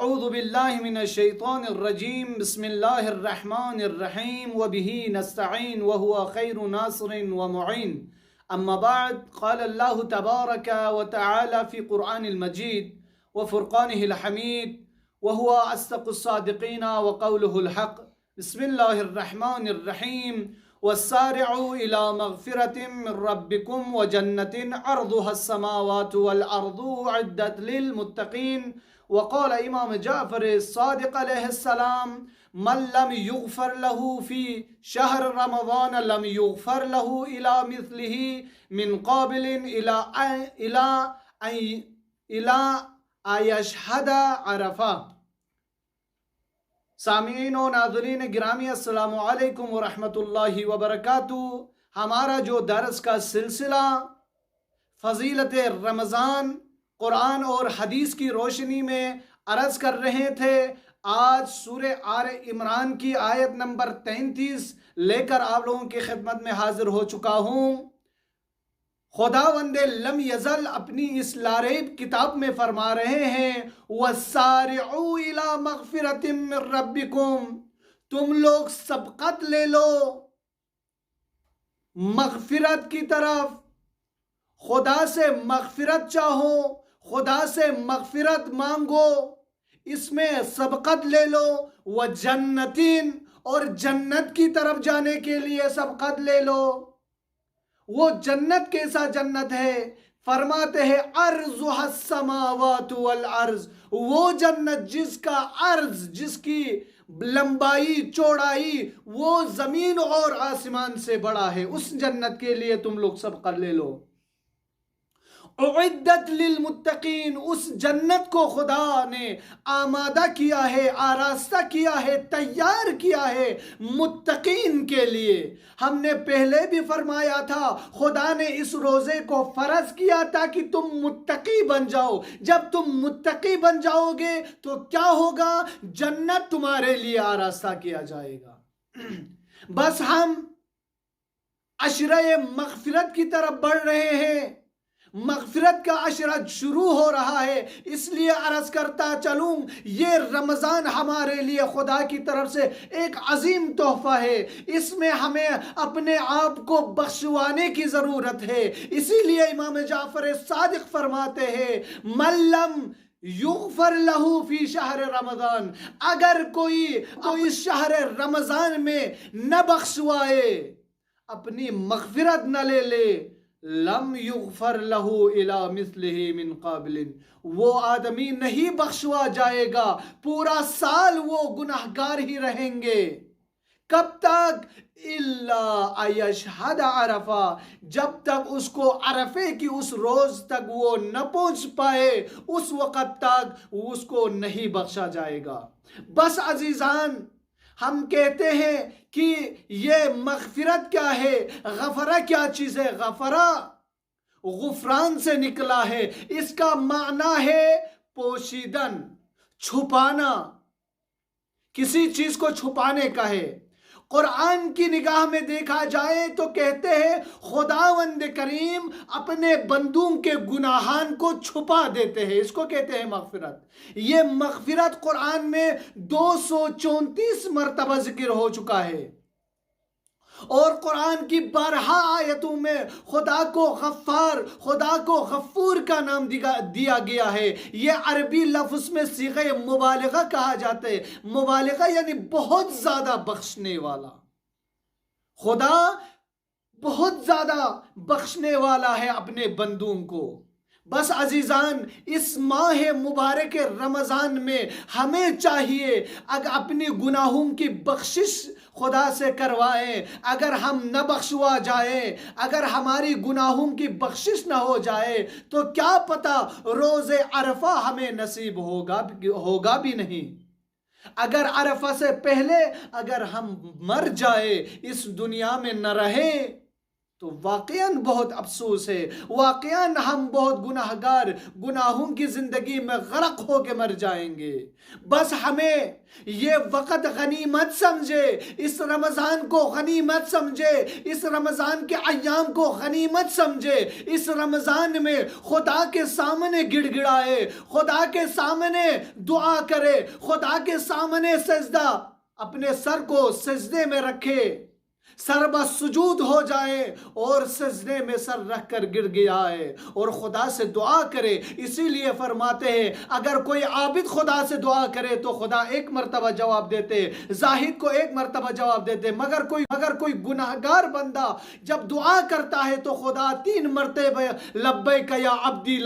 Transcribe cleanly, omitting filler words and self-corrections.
اعوذ باللہ من الشیطان الرجیم بسم اللہ الرحمن الرحیم وبہ نستعین وہو خیر ناصر ومعین اما بعد قال اللہ تبارک وتعالی فی قرآن المجید وفرقانہ الحمید وہو اصدق الصادقین وقولہ الحق بسم اللہ الرحمن الرحیم والسارعوا الى مغفرة من ربکم وجنة عرضها السماوات والارض اعدت للمتقین. وقال امام جعفر الصادق علیہ السلام من لم يغفر له في شهر رمضان لم يغفر له الى مثله من قابل الى يشهد عرفہ. سامعین و ناظرین گرامی السلام علیکم ورحمۃ اللہ وبرکاتہ. ہمارا جو درس کا سلسلہ فضیلت رمضان قرآن اور حدیث کی روشنی میں عرض کر رہے تھے، آج سورہ آل عمران کی آیت نمبر 33 لے کر آپ لوگوں کی خدمت میں حاضر ہو چکا ہوں. خداوند لم یزل اپنی اس لاریب کتاب میں فرما رہے ہیں وَسَارِعُوا إِلَى مَغْفِرَةٍ مِّن رَبِّكُمْ، تم لوگ سبقت لے لو مغفرت کی طرف، خدا سے مغفرت چاہو، خدا سے مغفرت مانگو، اس میں سبقت لے لو. وَجَنَّةٍ، اور جنت کی طرف جانے کے لیے سبقت لے لو. وہ جنت کیسا جنت ہے؟ فرماتے ہیں عرضها السماوات والارض، وہ جنت جس کا عرض، جس کی لمبائی چوڑائی وہ زمین اور آسمان سے بڑا ہے، اس جنت کے لیے تم لوگ سبقت لے لو. اعدت للمتقین، اس جنت کو خدا نے آمادہ کیا ہے، آراستہ کیا ہے، تیار کیا ہے متقین کے لیے. ہم نے پہلے بھی فرمایا تھا خدا نے اس روزے کو فرض کیا تاکہ تم متقی بن جاؤ. جب تم متقی بن جاؤ گے تو کیا ہوگا؟ جنت تمہارے لیے آراستہ کیا جائے گا. بس ہم عشرہ مغفرت کی طرف بڑھ رہے ہیں، مغفرت کا عشرہ شروع ہو رہا ہے، اس لیے عرض کرتا چلوں یہ رمضان ہمارے لیے خدا کی طرف سے ایک عظیم تحفہ ہے. اس میں ہمیں اپنے آپ کو بخشوانے کی ضرورت ہے. اسی لیے امام جعفر صادق فرماتے ہیں من لم یغفر له فی شہر رمضان، اگر کوئی شہر رمضان میں نہ بخشوائے، اپنی مغفرت نہ لے لے، لم یغفر له الى مثله من قابل، وہ آدمی نہیں بخشوا جائے گا، پورا سال وہ گناہگار ہی رہیں گے. کب تک؟ الا یشہد عرفہ، جب تک اس کو عرفے کی اس روز تک وہ نہ پہنچ پائے، اس وقت تک اس کو نہیں بخشا جائے گا. بس عزیزان، ہم کہتے ہیں کہ یہ مغفرت کیا ہے، غفرہ کیا چیز ہے؟ غفرہ غفران سے نکلا ہے، اس کا معنی ہے پوشیدن، چھپانا، کسی چیز کو چھپانے کا ہے. قرآن کی نگاہ میں دیکھا جائے تو کہتے ہیں خداوند کریم اپنے بندوں کے گناہان کو چھپا دیتے ہیں، اس کو کہتے ہیں مغفرت. یہ مغفرت قرآن میں 234 مرتبہ ذکر ہو چکا ہے، اور قرآن کی 12 آیتوں میں خدا کو غفار، خدا کو غفور کا نام دیا گیا ہے. یہ عربی لفظ میں صیغہ مبالغہ کہا جاتا ہے. مبالغہ یعنی بہت زیادہ بخشنے والا. خدا بہت زیادہ بخشنے والا ہے اپنے بندوں کو. بس عزیزان، اس ماہ مبارک رمضان میں ہمیں چاہیے اگر اپنی گناہوں کی بخشش خدا سے کروائیں. اگر ہم نہ بخشوا جائیں، اگر ہماری گناہوں کی بخشش نہ ہو جائے تو کیا پتہ روز عرفہ ہمیں نصیب ہوگا بھی نہیں. اگر عرفہ سے پہلے اگر ہم مر جائے، اس دنیا میں نہ رہیں، تو واقعاً بہت افسوس ہے، واقعاً ہم بہت گناہگار گناہوں کی زندگی میں غرق ہو کے مر جائیں گے۔ بس ہمیں یہ وقت غنیمت سمجھے، اس رمضان کو غنیمت سمجھے، اس رمضان کے ایام کو غنیمت سمجھے، اس رمضان میں خدا کے سامنے گڑ گڑائے، خدا کے سامنے دعا کرے، خدا کے سامنے سجدہ، اپنے سر کو سجدے میں رکھے، سر بس سجود ہو جائے اور سجدے میں سر رکھ کر گر گیا ہے اور خدا سے دعا کرے۔ اسی لیے فرماتے ہیں اگر کوئی عابد خدا سے دعا کرے تو خدا ایک مرتبہ جواب دیتے، زاہد کو ایک مرتبہ جواب دیتے، مگر کوئی گناہگار بندہ جب دعا کرتا ہے تو خدا 3 مرتبہ لبیک یا عبدی